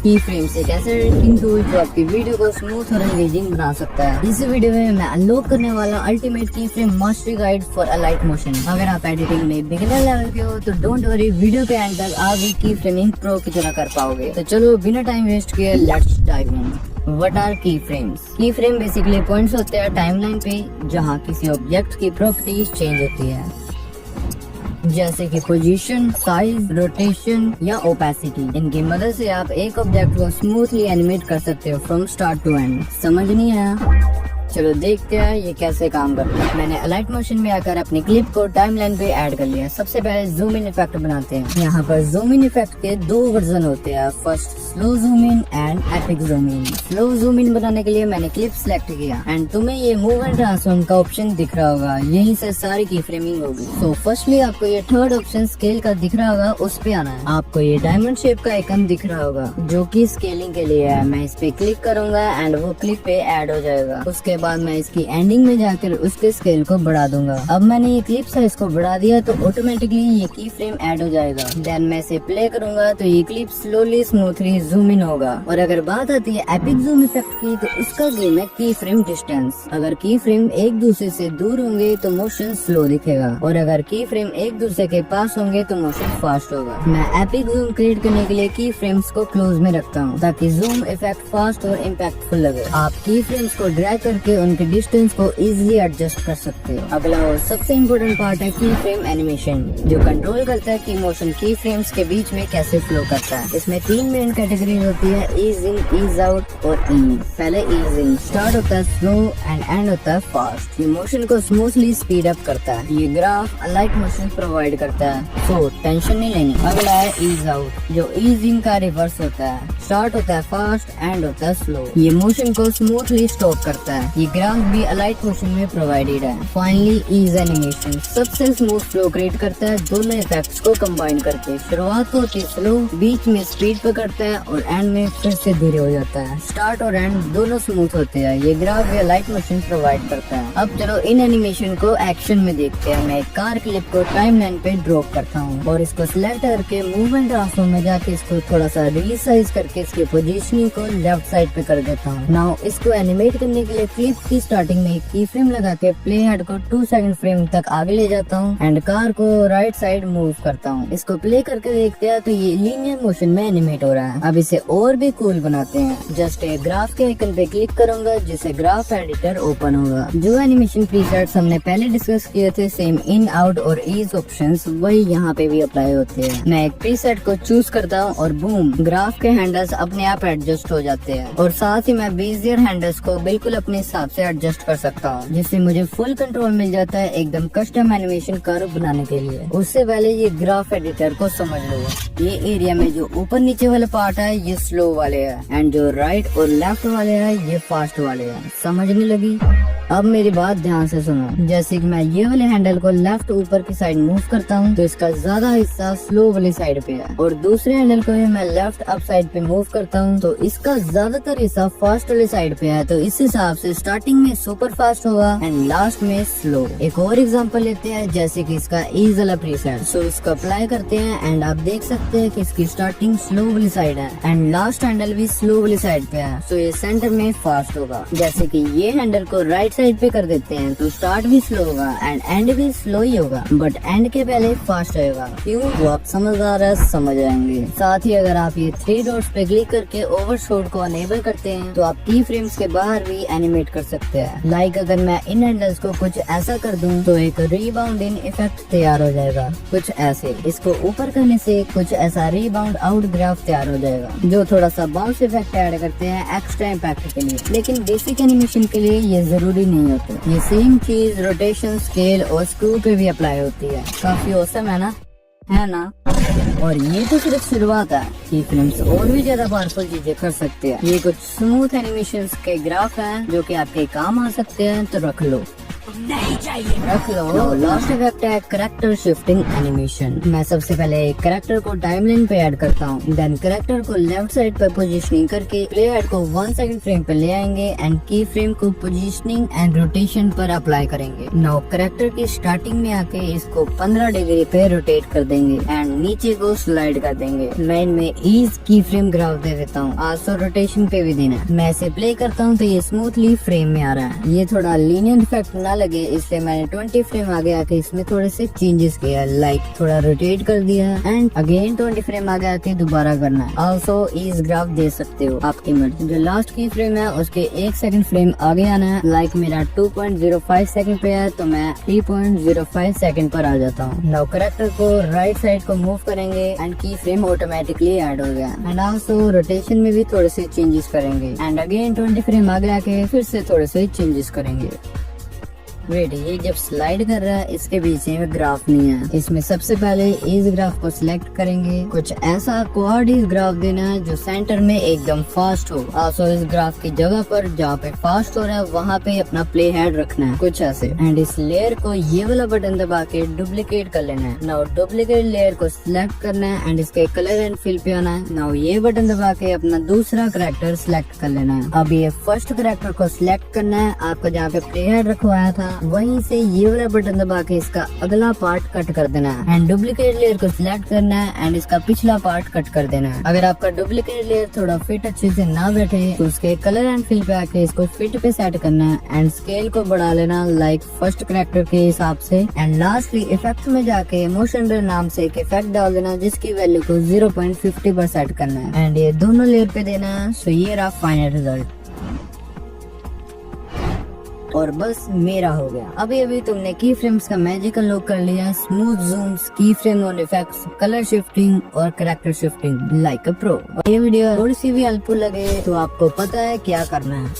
की फ्रेम्स एक ऐसा एडिटिंग टूल जो आपकी वीडियो को स्मूथ और एंगेजिंग बना सकता है। इस वीडियो में मैं अनलॉक करने वाला अल्टीमेट की frame mastery guide for Alight Motion. अगर आप एडिटिंग में बिगिनर लेवल के हो तो डोंट वरी, वीडियो के एंड तक आप भी की फ्रेमिंग प्रो की तरह कर पाओगे। तो चलो बिना टाइम वेस्ट किए let's dive in. What are keyframes? Keyframe basically points होते हैं टाइमलाइन पे जहाँ किसी ऑब्जेक्ट की प्रॉपर्टीज चेंज होती है, जैसे कि पोजीशन, साइज, रोटेशन या ओपेसिटी। इनकी मदद से आप एक ऑब्जेक्ट को स्मूथली एनिमेट कर सकते हो फ्रॉम स्टार्ट टू एंड। समझ नहीं आया? चलो देखते हैं ये कैसे काम करता है। मैंने अलाइट मोशन में आकर अपनी क्लिप को टाइमलाइन पे ऐड कर लिया। सबसे पहले जूम इन इफेक्ट बनाते हैं। यहाँ पर जूम इन इफेक्ट के दो वर्जन होते हैं, first slow zoom in and epic zoom in. Slow zoom in बनाने के लिए मैंने क्लिप सेलेक्ट किया एंड तुम्हें ये मूव एंड ट्रांसफॉर्म का ऑप्शन दिख रहा होगा, यहीं से सारी की फ्रेमिंग होगी। सो फर्स्टली आपको ये थर्ड ऑप्शन स्केल का दिख रहा होगा, उस पे आना है। आपको ये डायमंड शेप का आइकन दिख रहा होगा जो कि स्केलिंग के लिए है। मैं इस पे क्लिक करूंगा एंड वो क्लिप पे ऐड हो जाएगा। उसके बाद मैं इसकी एंडिंग में जाकर उसके स्केल को बढ़ा दूंगा। अब मैंने ये क्लिप साइज को बढ़ा दिया तो ऑटोमेटिकली ये की फ्रेम ऐड हो जाएगा। देन मैं इसे प्ले करूंगा तो ये clip slowly smoothly zoom in होगा। और अगर बात आती है एपिक जूम इफेक्ट की तो उसका गेम है की फ्रेम डिस्टेंस। अगर की फ्रेम एक दूसरे से दूर होंगे तो मोशन स्लो दिखेगा और अगर की फ्रेम एक दूसरे के पास होंगे तो मोशन फास्ट होगा। मैं एपिक जूम क्रिएट करने के लिए की फ्रेम्स को क्लोज में रखता हूँ ताकि जूम इफेक्ट फास्ट और इम्पैक्टफुल लगे। आप की फ्रेम्स को ड्रैग करके उनके डिस्टेंस को इजीली एडजस्ट कर सकते हो। अगला और सबसे इम्पोर्टेंट पार्ट है की फ्रेम एनिमेशन, जो कंट्रोल करता है कि मोशन की फ्रेम्स के बीच में कैसे फ्लो करता है। इसमें तीन मेन कैटेगरी होती है, ईज इन, ईज आउट और ईज। पहले ईज इन स्टार्ट होता है स्लो एंड एंड होता है फास्ट। ये मोशन को स्मूथली स्पीड अप करता है। ये ग्राफ अलाइट मोशन प्रोवाइड करता है, सो टेंशन नहीं लेनी। अगला है ईज आउट, जो ईज इन का रिवर्स होता है। स्टार्ट होता है फास्ट, एंड होता है स्लो। ये मोशन को स्मूथली स्टॉप करता है। ये ग्राफ भी अलाइट मोशन में प्रोवाइडेड है। फाइनली ईज एनिमेशन सबसे स्मूथ फ्लो क्रिएट करता है दोनों इफेक्ट्स को कंबाइन करके। शुरुआत होती है स्लो, बीच में स्पीड पकड़ता है और एंड में फिर से धीरे हो जाता है। स्टार्ट और एंड दोनों स्मूथ होते हैं। ये ग्राफ भी अलाइट मोशन प्रोवाइड करता है। अब चलो इन एनिमेशन को एक्शन में देखते हैं। मैं एक कार क्लिप को टाइमलाइन पे ड्रॉप करता हूँ और इसको सिलेक्ट करके मूवमेंट ट्रांसफॉर्म में जाके इसको थोड़ा सा रिसाइज करके इसकी पोजीशनिंग को लेफ्ट साइड पे कर देता हूँ। नाउ इसको एनिमेट करने के लिए क्लिप की स्टार्टिंग में की फ्रेम लगा के प्ले हेड को 2 सेकंड फ्रेम तक आगे ले जाता हूँ एंड कार को राइट साइड मूव करता हूँ। इसको प्ले करके देखते हैं तो ये लीनियर मोशन में एनिमेट हो रहा है। अब इसे और भी कूल बनाते हैं। जस्ट एक ग्राफ के आइकन पे क्लिक करूंगा जिससे ग्राफ एडिटर ओपन होगा। जो एनिमेशन प्रीसेट्स हमने पहले डिस्कस किए थे, सेम इन, आउट और ईज ऑप्शंस वही यहाँ पे भी अप्लाई होते हैं। मैं एक प्रीसेट को चूज करता हूँ और बूम, ग्राफ के हैंडल्स अपने आप एडजस्ट हो जाते हैं। और साथ ही मैं बेजियर हैंडल्स को बिल्कुल अपने हिसाब से एडजस्ट कर सकता हूँ, जिससे मुझे फुल कंट्रोल मिल जाता है एकदम कस्टम एनिमेशन कर्व बनाने के लिए। उससे पहले ये ग्राफ एडिटर को समझ लो। ये एरिया में जो ऊपर नीचे वाले पार्ट है ये स्लो वाले है एंड जो राइट और लेफ्ट वाले है ये फास्ट वाले है। समझने लगी? अब मेरी बात ध्यान से सुनो। जैसे कि मैं ये वाले हैंडल को लेफ्ट ऊपर की साइड मूव करता हूँ तो इसका ज्यादा हिस्सा स्लो वाली साइड पे है और दूसरे हैंडल को भी मैं लेफ्ट अप साइड पे मूव करता हूँ तो इसका ज्यादातर हिस्सा फास्ट वाली साइड पे है। तो इस हिसाब से स्टार्टिंग में सुपर फास्ट होगा एंड लास्ट में स्लो। एक और एग्जांपल लेते हैं, जैसे कि इसका ईज वाला प्रीसेट। सो इसको अप्लाई करते हैं एंड आप देख सकते हैं कि इसकी स्टार्टिंग स्लो वाली साइड है एंड लास्ट हैंडल भी स्लो वाली साइड पे है। सो ये सेंटर में फास्ट होगा। जैसे कि ये हैंडल को राइट साइड पे कर देते हैं तो स्टार्ट भी स्लो होगा एंड एंड भी स्लो ही होगा, बट एंड के पहले फास्ट होगा। क्यों? वो आप समझदार है, समझ आएंगे। साथ ही अगर आप ये 3 डॉट्स पे क्लिक करके ओवरशॉट को अनेबल करते हैं तो आप की फ्रेम्स के बाहर भी एनिमेट कर सकते हैं। लाइक अगर मैं इन हैंडल्स को कुछ ऐसा कर दूं तो एक रीबाउंड इन इफेक्ट तैयार हो जाएगा, कुछ ऐसे। इसको ऊपर करने से कुछ ऐसा रीबाउंड आउट ग्राफ तैयार हो जाएगा, जो थोड़ा सा बाउंस इफेक्ट ऐड करते हैं एक्स्ट्रा इम्पैक्ट के लिए। लेकिन बेसिक एनिमेशन के लिए ये जरूरी नहीं होता। ये सेम चीज रोटेशन, स्केल और स्क्रू पे भी अप्लाई होती है। काफी औसम है ना? और ये तो सिर्फ शुरुआत है। की फ्रेम्स और भी ज्यादा पावरफुल चीजें कर सकते हैं। ये कुछ स्मूथ एनिमेशंस के ग्राफ हैं जो कि आपके काम आ सकते हैं, तो रख लो। नहीं चाहिए। रख लो। लास्ट इफेक्ट है करेक्टर शिफ्टिंग एनिमेशन। मैं सबसे पहले करेक्टर को टाइमलाइन पे ऐड करता हूँ, देन करेक्टर को लेफ्ट साइड पे पोजीशनिंग करके प्ले हेड को 1 सेकंड फ्रेम पे ले आएंगे एंड की फ्रेम को पोजीशनिंग एंड रोटेशन पर अप्लाई करेंगे। नाउ करेक्टर की स्टार्टिंग में आके इसको 15 डिग्री पे रोटेट कर देंगे एंड नीचे को स्लाइड कर देंगे। मैं इनमें ईज की फ्रेम ग्राफ दे देता हूँ, आल्सो रोटेशन पे भी देना है। मैं इसे प्ले करता हूँ तो ये स्मूथली फ्रेम में आ रहा है। ये थोड़ा लीनियर इफेक्ट ना लगे इसलिए मैंने 20 फ्रेम आगे आके इसमें थोड़े से चेंजेस किया, लाइक थोड़ा रोटेट कर दिया एंड अगेन 20 फ्रेम आगे आके दोबारा करना है। ऑल्सो ईज ग्राफ दे सकते हो आपकी मर्जी। जो लास्ट की फ्रेम है उसके 1 सेकंड फ्रेम आगे आना है, लाइक मेरा 2.05 सेकंड पे है तो मैं 3.05 सेकंड पर आ जाता हूँ। नाउ करेक्टर को राइट साइड को मूव करेंगे एंड की फ्रेम ऑटोमेटिकली ऐड हो गया एंड ऑल्सो रोटेशन में भी थोड़े से चेंजेस करेंगे एंड अगेन 20 फ्रेम आगे आके फिर से थोड़े से चेंजेस करेंगे। वेट, ये जब स्लाइड कर रहा है इसके पीछे में ग्राफ नहीं है। इसमें सबसे पहले इस ग्राफ को सिलेक्ट करेंगे, कुछ ऐसा क्वाड इस ग्राफ देना है जो सेंटर में एकदम फास्ट हो। आल्सो इस ग्राफ की जगह पर जहाँ पे फास्ट हो रहा है वहाँ पे अपना प्ले हेड रखना है कुछ ऐसे एंड इस लेयर को ये वाला बटन दबा के डुप्लीकेट कर लेना है। नाउ डुप्लीकेट लेयर को सिलेक्ट करना है एंड इसके कलर एंड फिल पे आना है। नाउ ये बटन दबा के अपना दूसरा करेक्टर सिलेक्ट कर लेना है। अब ये फर्स्ट करेक्टर को सिलेक्ट करना है, आपको जहाँ पे प्ले हेड रखवाया था वहीं से ये वाला बटन दबा के इसका अगला पार्ट कट कर देना है एंड डुप्लीकेट लेयर को सिलेक्ट करना है एंड इसका पिछला पार्ट कट कर देना है। अगर आपका डुप्लीकेट लेयर थोड़ा फिट अच्छे से ना बैठे तो उसके कलर एंड फिल पे आके इसको फिट पे सेट करना है एंड स्केल को बढ़ा लेना लाइक फर्स्ट करेक्टर के हिसाब से एंड लास्टली इफेक्ट में जाके मोशन ब्लर नाम से एक इफेक्ट डाल देना जिसकी वैल्यू को 0.50 पर सेट करना है एंड ये दोनों लेयर पे देना है। सो ये रहा फाइनल रिजल्ट और बस मेरा हो गया। अभी तुमने की फ्रेम्स का मैजिकल लुक कर लिया, स्मूथ जूम्स, की frame on effects, colour shifting और character shifting like a pro. ये वीडियो थोड़ी सी भी हेल्पफुल लगे तो आपको पता है क्या करना है।